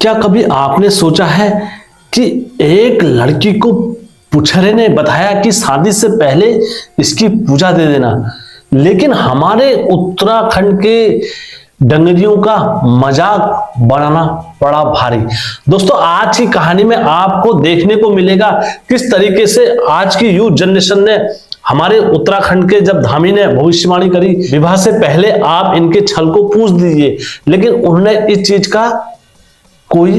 क्या कभी आपने सोचा है कि एक लड़की को पुछरे ने बताया कि शादी से पहले इसकी पूजा दे देना, लेकिन हमारे उत्तराखंड के डंगरियों का मजाक बनाना पड़ा भारी। दोस्तों, आज की कहानी में आपको देखने को मिलेगा किस तरीके से आज की यूथ जनरेशन ने हमारे उत्तराखंड के जब धामी ने भविष्यवाणी करी विवाह से पहले आप इनके छल को पूछ दीजिए, लेकिन उन्होंने इस चीज का कोई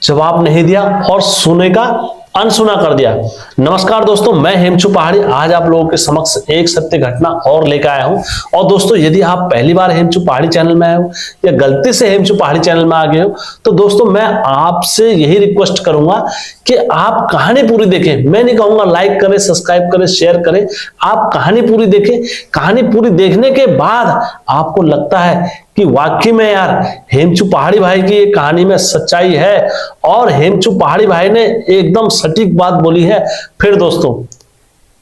जवाब नहीं दिया और सुने का अनसुना कर दिया। नमस्कार दोस्तों, मैं हेमचू पहाड़ी आज आप लोगों के समक्ष एक सत्य घटना और लेकर आया हूं। और दोस्तों, यदि आप पहली बार हेमचू पहाड़ी चैनल में आए हो या गलती से हेमचू पहाड़ी चैनल में आ गए हो, तो दोस्तों मैं आपसे यही रिक्वेस्ट करूंगा कि आप कहानी पूरी देखें। मैं नहीं कहूंगा लाइक करें, सब्सक्राइब करें, शेयर करें, आप कहानी पूरी देखें। कहानी पूरी देखने के बाद आपको लगता है कि वाकई में यार हेमचू पहाड़ी भाई की ये कहानी में सच्चाई है और हेमचू पहाड़ी भाई ने एकदम सटीक बात बोली है, फिर दोस्तों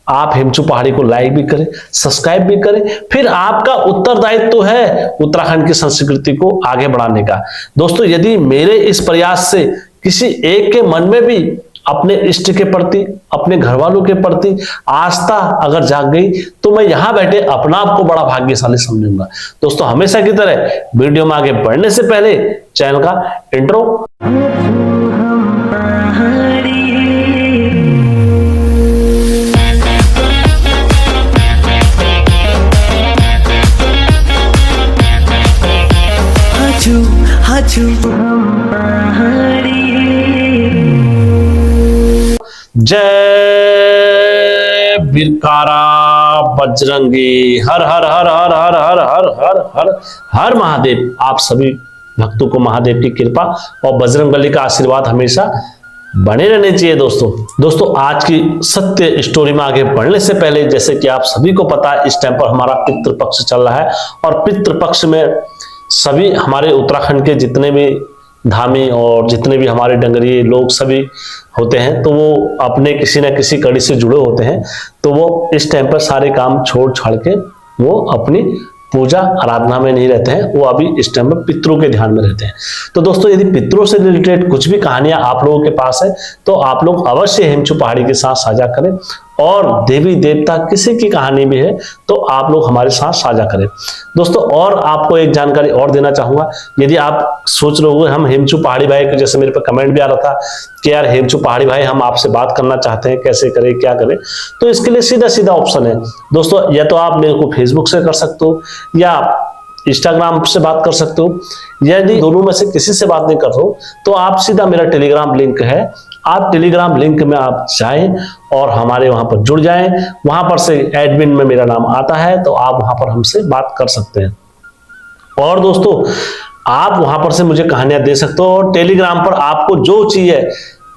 आप हेमचू पहाड़ी को लाइक भी करें, सब्सक्राइब भी करें। फिर आपका उत्तरदायित्व तो है उत्तराखंड की संस्कृति को आगे बढ़ाने का। दोस्तों, यदि मेरे इस प्रयास से किसी एक के मन में भी अपने इष्ट के प्रति, अपने घर वालों के प्रति आस्था अगर जाग गई, तो मैं यहां बैठे अपना आप को बड़ा भाग्यशाली समझूंगा। दोस्तों, हमेशा की तरह वीडियो में आगे बढ़ने से पहले चैनल का इंट्रो। जय बिरकारा बजरंगी, हर हर हर हर हर हर हर हर हर हर महादेव। आप सभी भक्तों को महादेव की कृपा और बजरंगबली का आशीर्वाद हमेशा बने रहने चाहिए। दोस्तों आज की सत्य स्टोरी में आगे बढ़ने से पहले, जैसे कि आप सभी को पता है, इस टाइम पर हमारा पितृपक्ष चल रहा है और पितृपक्ष में सभी हमारे उत्तराखंड के जितने भी धामी और जितने भी हमारे डंगरी लोग सभी होते हैं, तो वो अपने किसी न किसी कड़ी से जुड़े होते हैं। तो वो इस टाइम पर सारे काम छोड़ छाड़ के वो अपनी पूजा आराधना में नहीं रहते हैं, वो अभी इस टाइम पर पितरों के ध्यान में रहते हैं। तो दोस्तों, यदि पितरों से रिलेटेड कुछ भी कहानियां आप लोगों के पास है तो आप लोग अवश्य हेमचू पहाड़ी के साथ साझा करें, और देवी देवता किसी की कहानी भी है तो आप लोग हमारे साथ साझा करें। दोस्तों, और आपको एक जानकारी और देना चाहूंगा, यदि आप सोच रहे हो हम हेमचू पहाड़ी भाई के, जैसे मेरे पर कमेंट भी आ रहा था कि यार हेमचू पहाड़ी भाई हम आपसे बात करना चाहते हैं, कैसे करें, क्या करें, तो इसके लिए सीधा सीधा ऑप्शन है दोस्तों। या तो आप मेरे को फेसबुक से कर सकते हो या इंस्टाग्राम से बात कर सकते हो। यदि दोनों में से किसी से बात नहीं कर रहे हो तो आप सीधा मेरा टेलीग्राम लिंक है, आप टेलीग्राम लिंक में आप जाएं और हमारे वहां पर जुड़ जाएं। वहां पर से एडमिन में मेरा नाम आता है, तो आप वहां पर हमसे बात कर सकते हैं। और दोस्तों, आप वहां पर से मुझे कहानियां दे सकते हो और टेलीग्राम पर आपको जो चाहिए,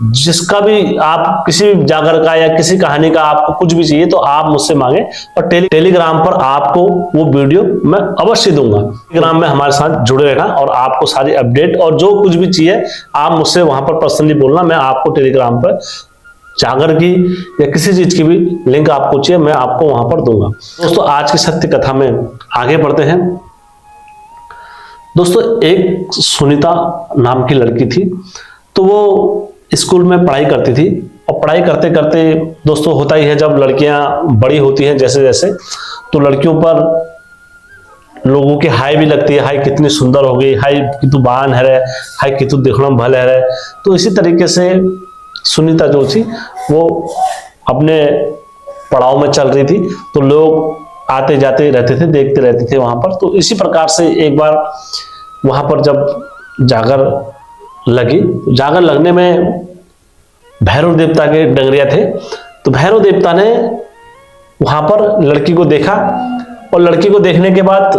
जिसका भी आप किसी भी जागर का या किसी कहानी का आपको कुछ भी चाहिए तो आप मुझसे मांगे और टेलीग्राम पर आपको वो वीडियो मैं अवश्य दूंगा। टेलीग्राम में हमारे साथ जुड़े रहना और आपको सारी अपडेट और जो कुछ भी चाहिए आप मुझसे वहां पर पर्सनली बोलना। मैं आपको टेलीग्राम पर जागर की या किसी चीज की भी लिंक आपको चाहिए, मैं आपको वहां पर दूंगा। दोस्तों, आज की सत्य कथा में आगे बढ़ते हैं। दोस्तों, एक सुनीता नाम की लड़की थी, तो वो स्कूल में पढ़ाई करती थी और पढ़ाई करते करते दोस्तों होता ही है, जब लड़कियां बड़ी होती हैं जैसे जैसे, तो लड़कियों पर लोगों की हाय भी लगती है, हाय कितनी सुंदर हो गई, हाय कि तू बान है रे, हाय कि तू देखना भल है रे। तो इसी तरीके से सुनीता जो थी वो अपने पड़ाव में चल रही थी, तो लोग आते जाते रहते थे, देखते रहते थे वहां पर। तो इसी प्रकार से एक बार वहां पर जब जागर लगी, जागर लगने में भैरव देवता के डंगरिया थे, तो भैरव देवता ने वहां पर लड़की को देखा और लड़की को देखने के बाद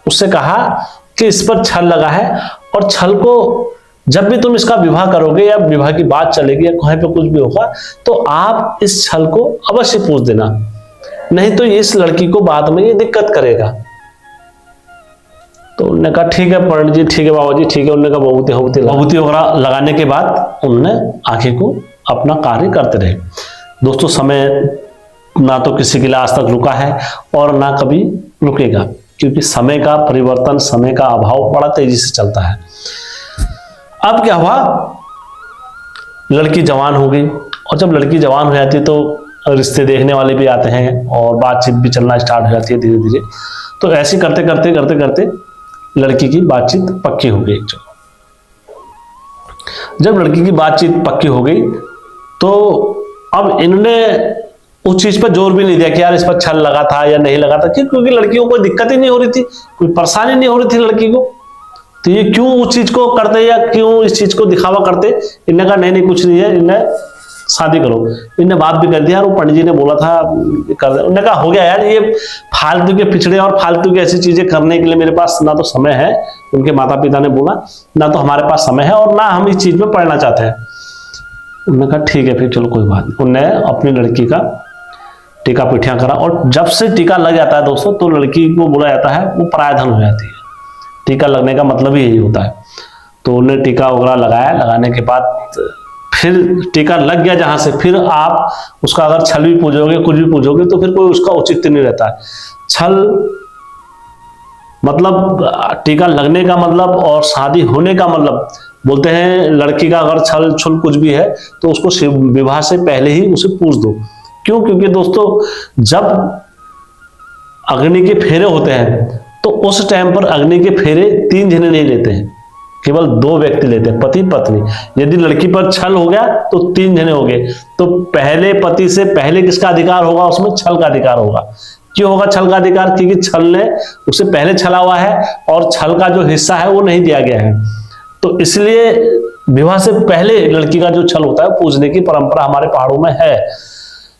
उससे कहा कि इस पर छल लगा है और छल को जब भी तुम इसका विवाह करोगे या विवाह की बात चलेगी या कहीं पे कुछ भी होगा तो आप इस छल को अवश्य पूछ देना, नहीं तो इस लड़की को बाद में ये दिक्कत करेगा। तो उन्होंने कहा ठीक है पंडित जी, ठीक है बाबा जी, ठीक है। उन्होंने कहा बबूती वगैरह लगाने के बाद उन्होंने आगे को अपना कार्य करते रहे। दोस्तों, समय ना तो किसी के लिए आज तक रुका है और ना कभी रुकेगा, क्योंकि समय का परिवर्तन, समय का अभाव बड़ा तेजी से चलता है। अब क्या हुआ, लड़की जवान हो गई, और जब लड़की जवान हो जाती है तो रिश्ते देखने वाले भी आते हैं और बातचीत भी चलना स्टार्ट हो जाती है धीरे धीरे। तो ऐसे करते करते करते करते लड़की की बातचीत पक्की हो गई। जब लड़की की बातचीत पक्की हो गई तो अब इन्होंने उस चीज पर जोर भी नहीं दिया कि यार इस पर छल लगा था या नहीं लगा था, क्योंकि लड़कियों को कोई दिक्कत ही नहीं हो रही थी, कोई परेशानी नहीं हो रही थी लड़की को। तो ये क्यों उस चीज को करते या क्यों इस चीज को दिखावा करते। इन्हें कहा नहीं नहीं कुछ नहीं है, इन्हें शादी करो। इन्हें बात भी कर दिया यार, वो पंडित जी ने बोला था कर दे। उन्होंने कहा हो गया यार, ये फालतू के पिछड़े और फालतू की ऐसी चीजें करने के लिए मेरे पास ना तो समय है, उनके माता पिता ने बोला, ना तो हमारे पास समय है और ना हम इस चीज में पढ़ना चाहते हैं। उन्होंने कहा ठीक है फिर चलो कोई बात नहीं। उन्होंने अपनी लड़की का टीका पिठिया करा, और जब से टीका लग जाता है दोस्तों तो लड़की को बोला जाता है वो पराया धन हो जाती है। टीका लगने का मतलब ही यही होता है। तो उन्हें टीका वगैरह लगाया, लगाने के बाद फिर टीका लग गया जहां से, फिर आप उसका अगर छल भी पूजोगे कुछ भी पूजोगे तो फिर कोई उसका औचित्य नहीं रहता है। छल मतलब टीका लगने का मतलब और शादी होने का मतलब, बोलते हैं लड़की का अगर छल छुल कुछ भी है तो उसको विवाह से पहले ही उसे पूज दो। क्यों? क्योंकि दोस्तों जब अग्नि के फेरे होते हैं तो उस टाइम पर अग्नि के फेरे 3 जने नहीं लेते हैं, केवल 2 व्यक्ति लेते हैं, पति पत्नी। यदि लड़की पर छल हो गया तो 3 जने हो गए। तो पहले पति से पहले किसका अधिकार होगा? उसमें छल का अधिकार होगा। क्यों होगा छल का अधिकार? क्योंकि छल ने उसे पहले छला हुआ है और छल का जो हिस्सा है वो नहीं दिया गया है। तो इसलिए विवाह से पहले लड़की का जो छल होता है पूजने की परंपरा हमारे पहाड़ों में है।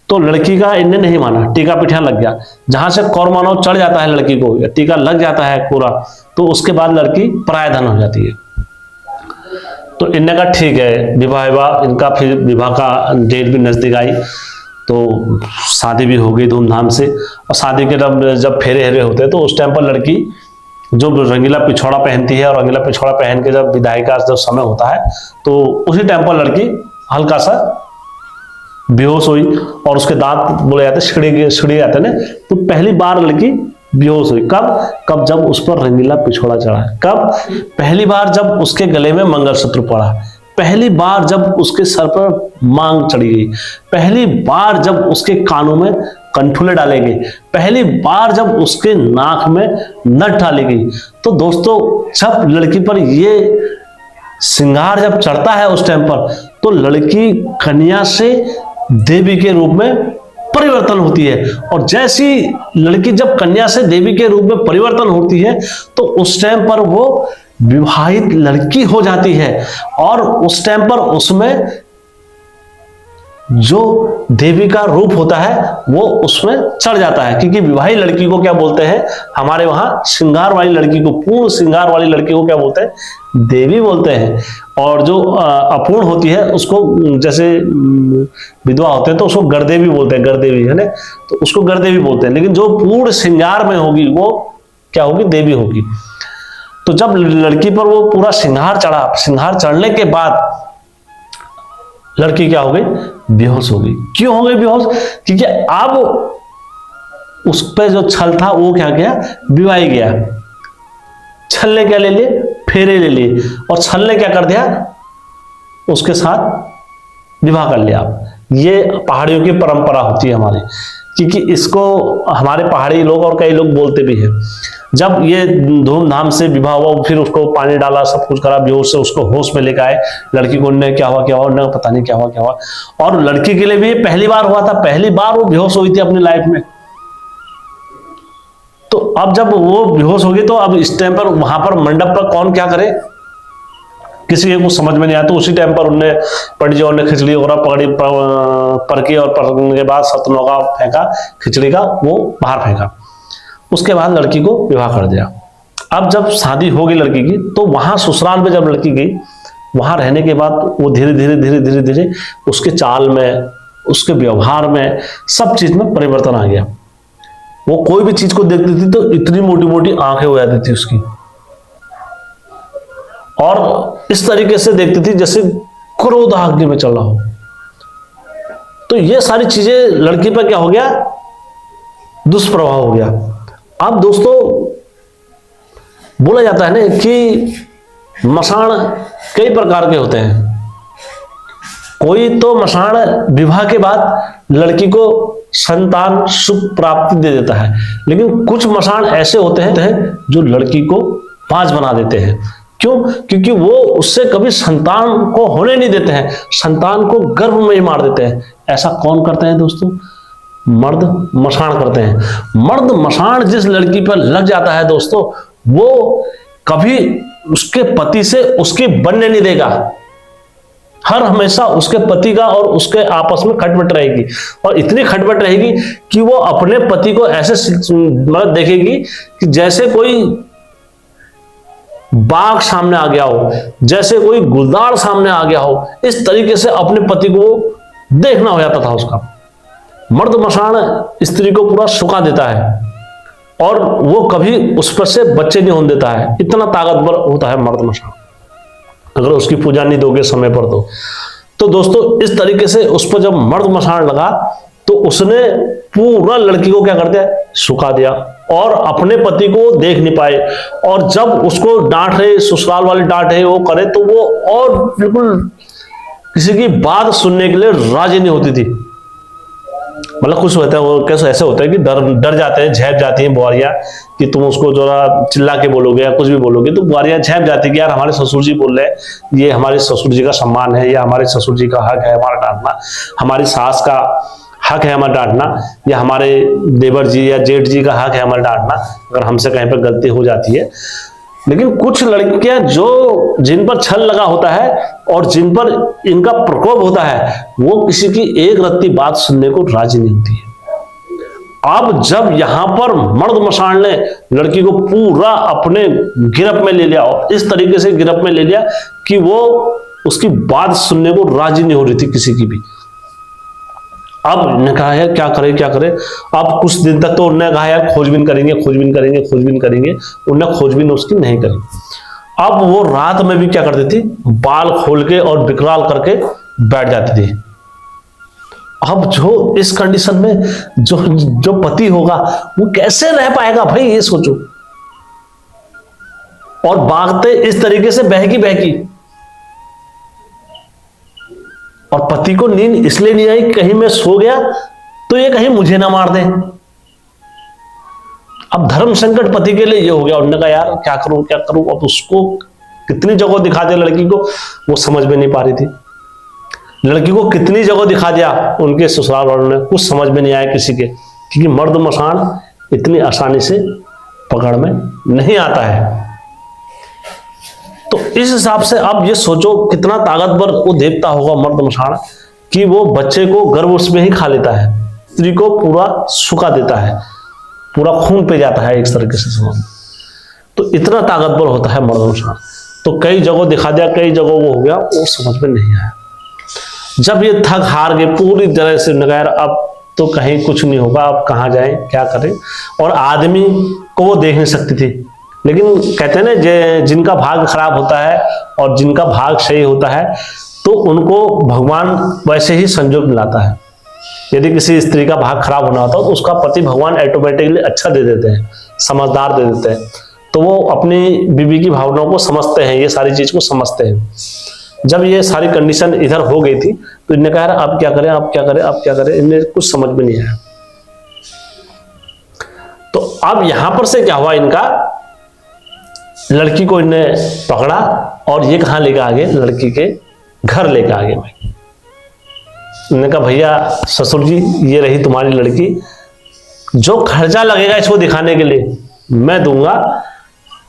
तो लड़की का इनने नहीं माना, टीका पिठिया लग गया। जहां से कौर मानव चढ़ जाता है लड़की को, या टीका लग जाता है पूरा, तो उसके बाद लड़की पराया धन हो जाती है। तो इनने कहा ठीक है, विवाह इनका फिर विवाह का डेट भी नजदीक आई, तो शादी भी हो गई धूमधाम से। और शादी के जब फेरे हेरे होते हैं तो उस टाइम पर लड़की जो रंगीला पिछौड़ा पहनती है, और रंगीला पिछौड़ा पहन के जब विदाई का जब समय होता है तो उसी टाइम पर लड़की हल्का सा बेहोश हुई, और उसके दांत बोले जाते छिड़ी जाते ना। तो पहली बार लड़की बेहोश हुई। कब जब उस पर रंगीला पिछौड़ा चढ़ा। कब? पहली बार जब उसके गले में मंगलसूत्र पड़ा, पहली बार जब उसके सर पर मांग चढ़ी गई, पहली बार जब उसके कानों में कंठुले डाले गए, पहली बार जब उसके नाक में नथ डाली गई। तो दोस्तों जब लड़की पर ये श्रृंगार जब चढ़ता है उस टाइम पर, तो लड़की कन्या से देवी के रूप में परिवर्तन होती है। और जैसी लड़की जब कन्या से देवी के रूप में परिवर्तन होती है तो उस टाइम पर वो विवाहित लड़की हो जाती है, और उस टाइम पर उसमें जो देवी का रूप होता है वो उसमें चढ़ जाता है। क्योंकि विवाहित लड़की को क्या बोलते हैं हमारे वहां? श्रृंगार वाली लड़की को, पूर्ण श्रृंगार वाली लड़की को क्या बोलते हैं? देवी बोलते हैं। और जो अपूर्ण होती है उसको, जैसे विधवा होते हैं तो उसको गढ़देवी बोलते हैं, गढ़देवी है ना, तो उसको गढ़देवी बोलते हैं। लेकिन जो पूर्ण श्रृंगार में होगी वो क्या होगी? देवी होगी। तो जब लड़की पर वो पूरा श्रृंगार चढ़ा, श्रृंगार चढ़ने के बाद लड़की क्या हो गई? बेहोश हो गई। क्यों हो गई बेहोश? क्योंकि अब उस पे जो छल था वो क्या गया? विवाही गया। छल ने क्या ले लिए? फेरे ले लिए। और छल ने क्या कर दिया? उसके साथ विवाह कर लिया। ये पहाड़ियों की परंपरा होती है हमारी, क्योंकि इसको हमारे पहाड़ी लोग और कई लोग बोलते भी हैं। जब ये धूमधाम से विवाह हुआ, फिर उसको पानी डाला, सब कुछ करा, बेहोश से उसको होश में लेकर आए। लड़की को उन्हें क्या हुआ उन्हें पता नहीं क्या हुआ। और लड़की के लिए भी पहली बार हुआ था, पहली बार वो बेहोश हुई थी अपनी लाइफ में। तो अब जब वो बेहोश हो गई तो अब इस टाइम पर वहां पर मंडप पर कौन क्या करे, किसी के कुछ समझ में नहीं आया। तो उसी टाइम पर उनने पंडित जी ने खिचड़ी वगैरह परखी, और परखने के बाद सतनौका फेंका खिचड़ी का, वो बाहर फेंका। उसके बाद लड़की को विवाह कर दिया। अब जब शादी होगी लड़की की, तो वहां ससुराल में जब लड़की गई, वहां रहने के बाद वो धीरे धीरे उसके चाल में, उसके व्यवहार में, सब चीज में परिवर्तन आ गया। वो कोई भी चीज को देखती थी तो इतनी मोटी मोटी आंखें हो जाती थी उसकी, और इस तरीके से देखती थी जैसे क्रोध आग में चल रहा हो। तो ये सारी चीजें लड़की पर क्या हो गया? दुष्प्रभाव हो गया। अब दोस्तों बोला जाता है ना कि मसाण कई प्रकार के होते हैं। कोई तो मसाण विवाह के बाद लड़की को संतान सुख प्राप्ति दे देता है, लेकिन कुछ मसाण ऐसे होते हैं जो लड़की को बांझ बना देते हैं। क्यों? क्योंकि वो उससे कभी संतान को होने नहीं देते हैं, संतान को गर्भ में ही मार देते हैं। ऐसा कौन करते हैं दोस्तों? मर्द मसाण करते हैं। मर्द मसाण जिस लड़की पर लग जाता है दोस्तों, वो कभी उसके पति से उसकी बनने नहीं देगा। हर हमेशा उसके पति का और उसके आपस में खटपट रहेगी, और इतनी खटपट रहेगी कि वो अपने पति को ऐसे मतलब देखेगी कि जैसे कोई बाघ सामने आ गया हो, जैसे कोई गुलदार सामने आ गया हो। इस तरीके से अपने पति को देखना हो जाता था उसका। मर्द मसाण स्त्री को पूरा सुखा देता है, और वो कभी उस पर से बच्चे नहीं होने देता है। इतना ताकतवर होता है मर्द मसाण, अगर उसकी पूजा नहीं दोगे समय पर तो दोस्तों इस तरीके से उस पर जब मर्द मसाण लगा तो उसने पूरा लड़की को क्या कर दिया? सुखा दिया, और अपने पति को देख नहीं पाए। और जब उसको डांट रहे, ससुराल वाले डांट रहे, वो करे, तो वो और बिल्कुल किसी की बात सुनने के लिए राजी नहीं होती थी। मतलब कुछ होता है, वो कैसे ऐसे होता है कि डर जाते हैं, झेप जाती हैं बुआरियां कि तुम उसको जरा चिल्ला के बोलोगे या कुछ भी बोलोगे तो बुआरियां झेप जाती है कि यार हमारे ससुर जी बोल रहे हैं, ये हमारे ससुर जी का सम्मान है, या हमारे ससुर जी का हक है हमारा डांटना, हमारी सास का हक है हमारा डांटना, या हमारे देवर जी या जेठ जी का हक है हमारा डांटना अगर हमसे कहीं पर गलती हो जाती है। लेकिन कुछ लड़कियां जिन पर छल लगा होता है और जिन पर इनका प्रकोप होता है, वो किसी की एक रत्ती बात सुनने को राजी नहीं होती है। अब जब यहां पर मर्द मसाण ने लड़की को पूरा अपने गिरफ्त में ले लिया, और इस तरीके से गिरफ्त में ले लिया कि वो उसकी बात सुनने को राजी नहीं हो रही थी किसी की भी। अब ने कहा यार क्या करे क्या करे। अब कुछ दिन तक तो उन्होंने कहा यार खोजबीन करेंगे खोजबीन करेंगे खोजबीन करेंगे, उन्होंने खोजबीन उसकी नहीं करी। अब वो रात में भी क्या करती थी? बाल खोल के और विकराल करके बैठ जाती थी। अब जो इस कंडीशन में जो पति होगा वो कैसे रह पाएगा भाई, ये सोचो। और भागते इस तरीके से बहकी बहकी, और पति को नींद इसलिए नहीं आई कहीं मैं सो गया तो ये कहीं मुझे ना मार दे। अब धर्म संकट पति के लिए ये हो गया। उन्होंने कहा यार क्या करूं क्या करूं। अब उसको कितनी जगह दिखा दिया लड़की को, वो समझ में नहीं पा रही थी। लड़की को कितनी जगह दिखा दिया उनके ससुराल वालों ने, कुछ समझ में नहीं आया किसी के, क्योंकि मर्द मसाण इतनी आसानी से पकड़ में नहीं आता है। तो इस हिसाब से अब ये सोचो कितना ताकतवर वो देवता होगा मर्द मसाण, कि वो बच्चे को गर्भ उसमें ही खा लेता है, स्त्री को पूरा सुखा देता है, पूरा खून पे जाता है एक तरीके से समझ। तो इतना ताकतवर होता है मर्द मसाण। तो कई जगह दिखा दिया, कई जगह वो हो गया, वो समझ में नहीं आया। जब ये थक हार गए पूरी तरह से, नगार अब तो कहीं कुछ नहीं होगा, अब कहाँ जाएं क्या करें। और आदमी को वो देख नहीं सकती थी। लेकिन कहते हैं ना जिनका भाग खराब होता है और जिनका भाग सही होता है तो उनको भगवान वैसे ही संजोग मिलाता है। यदि किसी स्त्री का भाग खराब होना होता है तो उसका पति भगवान ऑटोमेटिकली अच्छा दे देते हैं, समझदार दे देते हैं। तो वो अपनी बीवी की भावनाओं को समझते हैं, ये सारी चीज को समझते हैं। जब ये सारी कंडीशन इधर हो गई थी तो इन्हें कहा अब क्या करें अब क्या करें अब क्या करें, इन्हें कुछ समझ में नहीं आया। तो अब यहां पर से क्या हुआ, इनका लड़की को इन्हें पकड़ा और ये कहां लेकर आ गए, लड़की के घर लेकर आ गए। भाई इन्होंने कहा भैया ससुर जी ये रही तुम्हारी लड़की, जो खर्चा लगेगा इसको दिखाने के लिए मैं दूंगा,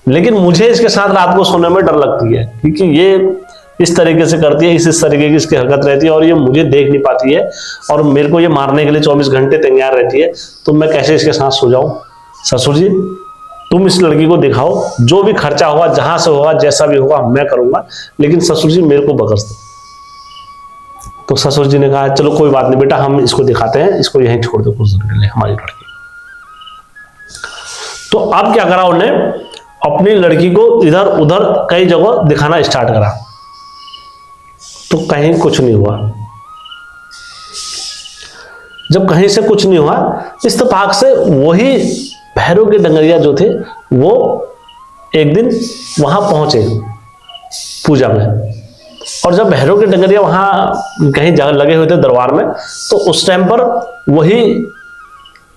लेकिन मुझे इसके साथ रात को सोने में डर लगती है, क्योंकि ये इस तरीके से करती है, इस तरीके की इसकी हरकत रहती है और ये मुझे देख नहीं पाती है और मेरे को ये मारने के लिए 24 घंटे तैयार रहती है, तो मैं कैसे इसके साथ सो जाऊं। ससुर जी तुम इस लड़की को दिखाओ, जो भी खर्चा होगा जहां से होगा जैसा भी होगा मैं करूंगा, लेकिन ससुर जी मेरे को बख्श दो। तो ससुर जी ने कहा चलो कोई बात नहीं बेटा, हम इसको दिखाते हैं, इसको यहीं छोड़ दो कुछ दिन के लिए हमारी लड़की। तो अब क्या करा उन्होंने, अपनी लड़की को इधर उधर कई जगह दिखाना स्टार्ट करा, तो कहीं कुछ नहीं हुआ। जब कहीं से कुछ नहीं हुआ, इत्तेफाक से वही भैरव के डंगरिया जो थे वो एक दिन वहां पहुंचे पूजा में। और जब भैरव के डंगरिया वहां कहीं जगह लगे हुए थे दरबार में, तो उस टाइम पर वही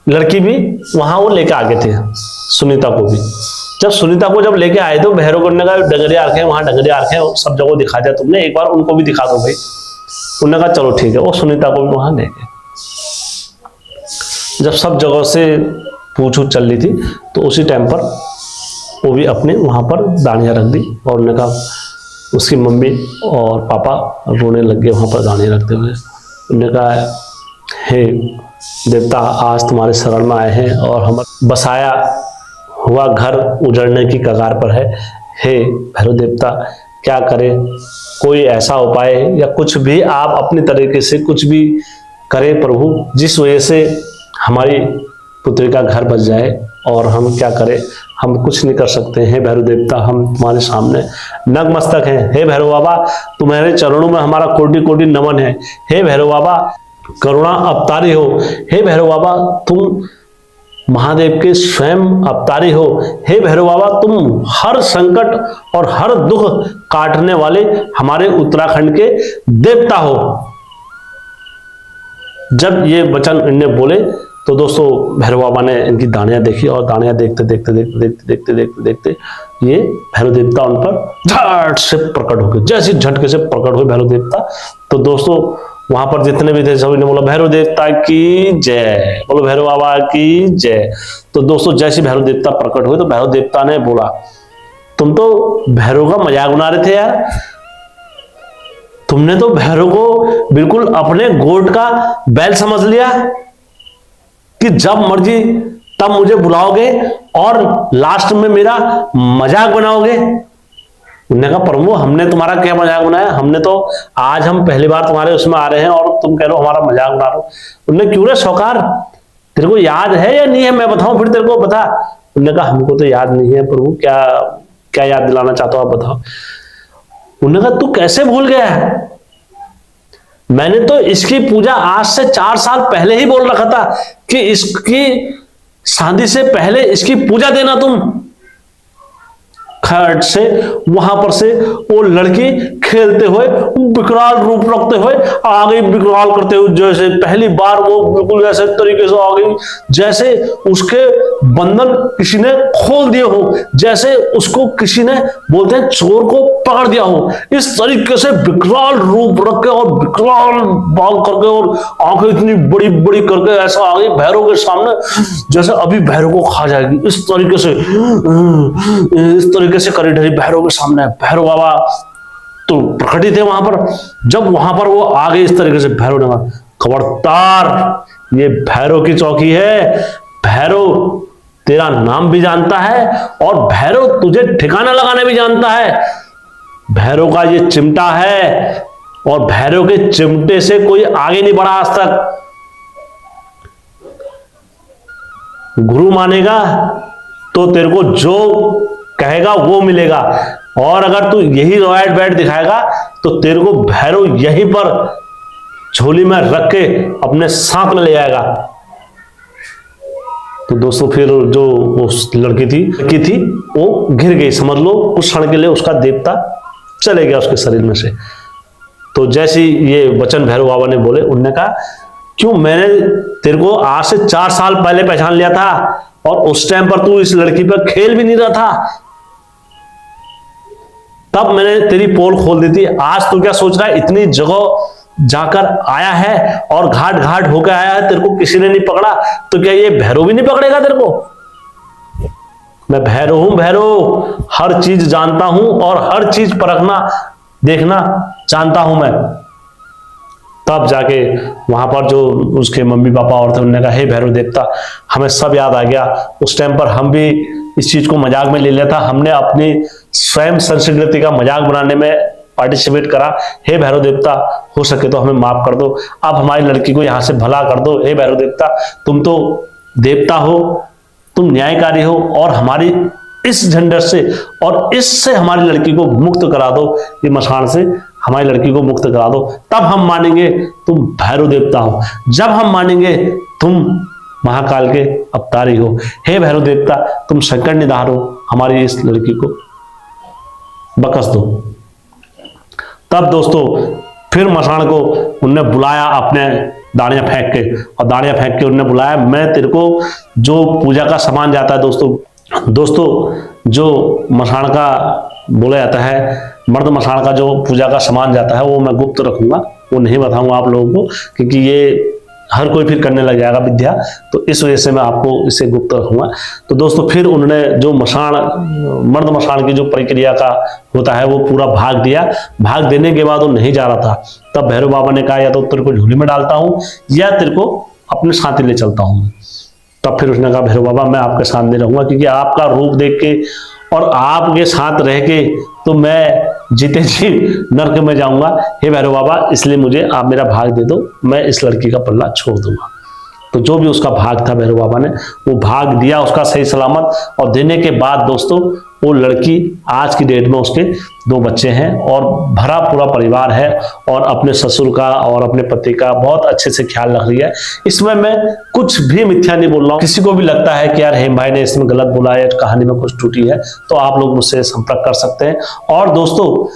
लड़की भी वहां वो लेके आ गए थे सुनीता को भी। जब सुनीता को जब लेके आए तो भैरव को ने कहा डंगरिया आके वहां डंगरिया आके सब जगह दिखा दिया तुमने, एक बार उनको भी दिखा दो भाई। उन्होंने कहा चलो ठीक है, वो सुनीता को भी वहां ले गए। जब सब जगह से पूछ चल रही थी तो उसी टाइम पर वो भी अपने वहां पर दानियां रख दी, और उन्होंने कहा, उसकी मम्मी और पापा रोने लग गए वहां पर दानियां रखते हुए। उन्होंने कहा, हे देवता, आज तुम्हारे शरण में आए हैं और हम बसाया हुआ घर उजड़ने की कगार पर है। हे भैरव देवता, क्या करें, कोई ऐसा उपाय या कुछ भी आप अपनी तरीके से कुछ भी करें प्रभु, जिस वजह से हमारी पुत्री का घर बच जाए। और हम क्या करें, हम कुछ नहीं कर सकते हैं भैरव देवता, हम तुम्हारे सामने नतमस्तक हैं। हे भैरव बाबा, तुम्हारे चरणों में हमारा कोटि कोटि नमन है। हे भैरव बाबा, करुणा अवतारी हो। हे भैरव बाबा, तुम महादेव के स्वयं अवतारी हो। हे भैरव बाबा, तुम हर संकट और हर दुख काटने वाले हमारे उत्तराखंड के देवता हो। जब ये वचन इन्हें बोले तो दोस्तों भैरव बाबा ने इनकी दानियां देखी, और दानियां देखते देखते देखते देखते देखते देखते देखते ये भैरव देवता उन पर झट से प्रकट हो गए। जैसे झटके से प्रकट हुए भैरव देवता, तो दोस्तों वहां पर जितने भी थे सभी ने बोला भैरव देवता की जय, बोलो भैरव बाबा की जय। तो दोस्तों जैसे भैरव देवता प्रकट हुए तो भैरव देवता ने बोला, तुम तो भैरव का मजाक बना रहे थे यार, तुमने तो भैरव को बिल्कुल अपने गोट का बैल समझ लिया कि जब मर्जी तब मुझे बुलाओगे और लास्ट में मेरा मजाक बनाओगे। उन्होंने कहा, प्रभु हमने तुम्हारा क्या मजाक बनाया, हमने तो आज हम पहली बार तुम्हारे उसमें आ रहे हैं और तुम कह रहे हो हमारा मजाक बना रहे हो। उन्होंने, क्यों रे सौकार, तेरे को याद है या नहीं है, मैं बताऊं फिर तेरे को बता। उन्होंने कहा, हमको तो याद नहीं है प्रभु, क्या क्या याद दिलाना चाहते हो आप बताओ। उन्होंने कहा, तू कैसे भूल गया है, मैंने तो इसकी पूजा आज से 4 साल पहले ही बोल रखा था कि इसकी शादी से पहले इसकी पूजा देना तुम। खट से वहां पर से वो लड़की खेलते हुए विकराल रूप रखते हुए आ गई, विकराल करते हुए, जैसे पहली बार वो बिल्कुल ऐसे तरीके से आ गई जैसे उसके बंधन किसी ने खोल दिए हो, जैसे उसको किसी ने बोलते हैं चोर को पकड़ दिया हो। इस तरीके से विकराल रूप रख के और विकराल बाल करके और आंखें इतनी बड़ी बड़ी करके ऐसा आ गई भैरव के सामने जैसे अभी भैरव को खा जाएगी। इस तरीके से करी ढरी भैरव के सामने। भैरव बाबा तो प्रकट ही थे वहां पर। जब वहां पर वो आ गए इस तरीके से, भैरव ने कहा, खबरदार, ये भैरव की चौकी है, भैरव तेरा नाम भी जानता है और भैरव तुझे ठिकाना लगाना भी जानता है। भैरव का ये चिमटा है और भैरव के चिमटे से कोई आगे नहीं बढ़ा आज तक। गुरु मानेगा तो तेरे को जो कहेगा वो मिलेगा, और अगर तू यही रॉयट बैट दिखाएगा तो तेरे को भैरव यहीं पर झोली में रख के अपने साथ में ले जाएगा। तो दोस्तों फिर जो उस लड़की थी वो गिर गई, समझ लो कुछ क्षण के लिए उसका देवता चले गया उसके शरीर में से। तो जैसे ये वचन भैरव बाबा ने बोले, उन्होंने कहा, क्यों, मैंने तेरे को आज से 4 साल पहले पहचान लिया था और उस टाइम पर तू इस लड़की पर खेल भी नहीं रहा था, तब मैंने तेरी पोल खोल दी थी। आज तू क्या सोच रहा है, इतनी जगह जाकर आया है और घाट घाट होकर आया है, तेरे को किसी ने नहीं पकड़ा, तो क्या ये भैरव भी नहीं पकड़ेगा तेरे को? मैं भैरव हूं, भैरव हर चीज जानता हूं और हर चीज परखना देखना जानता हूं मैं। तब जाके वहां पर जो उसके मम्मी पापा और थे, उन्होंने कहा, हे भैरव देवता, हमें सब याद आ गया, उस टाइम पर हम भी इस चीज को मजाक में ले लिया था, हमने अपनी स्वयं संस्कृति का मजाक बनाने में पार्टिसिपेट करा। हे भैरव देवता, हो सके तो हमें माफ कर दो, आप हमारी लड़की को यहां से भला कर दो। हे भैरव देवता, तुम तो देवता हो, तुम न्यायकारी हो, और हमारी इस झंझट से और इससे हमारी लड़की को मुक्त करा दो, ये मसान से हमारी लड़की को मुक्त करा दो, तब हम मानेंगे तुम भैरव देवता हो, जब हम मानेंगे तुम महाकाल के अवतारी हो। हे भैरव देवता, तुम संकट निधार हो, हमारी इस लड़की को बख्श दो। तब दोस्तों फिर मसान को उनने बुलाया अपने दाड़ियां फेंक के, और दाड़ियां फेंक के उन्होंने बुलाया, मैं तेरे को जो पूजा का सामान जाता है दोस्तों जो मसान का बोला जाता है, मर्द मसान का जो पूजा का सामान जाता है वो मैं गुप्त रखूंगा, वो नहीं बताऊंगा आप लोगों को, क्योंकि ये हर कोई फिर करने लग जाएगा विद्या, तो इस वजह से मैं आपको इसे गुप्त रखूंगा। तो दोस्तों फिर उन्होंने जो मर्द मसान की जो प्रक्रिया का होता है वो पूरा भाग दिया। भाग देने के बाद वो नहीं जा रहा था, तब भैरव बाबा ने कहा या तो तेरे को झोली में डालता हूं या तेरे को अपने साथ ही ले चलता हूं। तब फिर उसने कहा भैरव बाबा मैं आपके साथ नहीं रहूंगा, क्योंकि आपका रूप देख के और आपके साथ रह के तो मैं जीते जी नरक में जाऊंगा। हे भैरव बाबा, इसलिए मुझे आप मेरा भाग दे दो, मैं इस लड़की का पल्ला छोड़ दूंगा। तो जो भी उसका भाग था भैरव बाबा ने वो भाग दिया उसका सही सलामत, और देने के बाद दोस्तों वो लड़की आज की डेट में उसके 2 बच्चे हैं और भरा पूरा परिवार है, और अपने ससुर का और अपने पति का बहुत अच्छे से ख्याल रख रही है। इसमें मैं कुछ भी मिथ्या नहीं बोल रहा हूँ। किसी को भी लगता है कि यार हेम भाई ने इसमें गलत बोला है, कहानी में कुछ टूटी है, तो आप लोग मुझसे संपर्क कर सकते हैं। और दोस्तों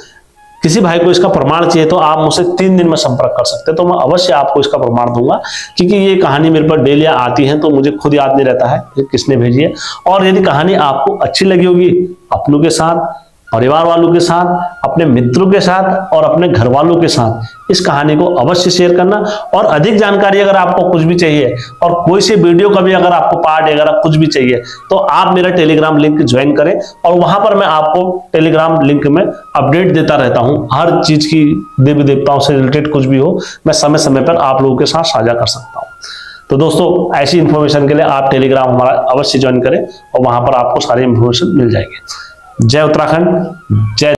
किसी भाई को इसका प्रमाण चाहिए तो आप मुझसे 3 दिन में संपर्क कर सकते हैं, तो मैं अवश्य आपको इसका प्रमाण दूंगा, क्योंकि ये कहानी मेरे पर डेली आती है तो मुझे खुद याद नहीं रहता है कि किसने भेजी है। और यदि कहानी आपको अच्छी लगी होगी, अपनों के साथ, परिवार वालों के साथ, अपने मित्रों के साथ और अपने घर वालों के साथ इस कहानी को अवश्य शेयर करना। और अधिक जानकारी अगर आपको कुछ भी चाहिए और कोई सी वीडियो का भी अगर आपको पार्ट अगर कुछ भी चाहिए तो आप मेरा टेलीग्राम लिंक ज्वाइन करें, और वहां पर मैं आपको टेलीग्राम लिंक में अपडेट देता रहता हूं। हर चीज की देवी देवताओं से रिलेटेड कुछ भी हो मैं समय समय पर आप लोगों के साथ साझा कर सकता हूं। तो दोस्तों ऐसी इंफॉर्मेशन के लिए आप टेलीग्राम हमारा अवश्य ज्वाइन करें, और वहां पर आपको सारी इंफॉर्मेशन मिल जाएगी। जय उत्तराखंड, जय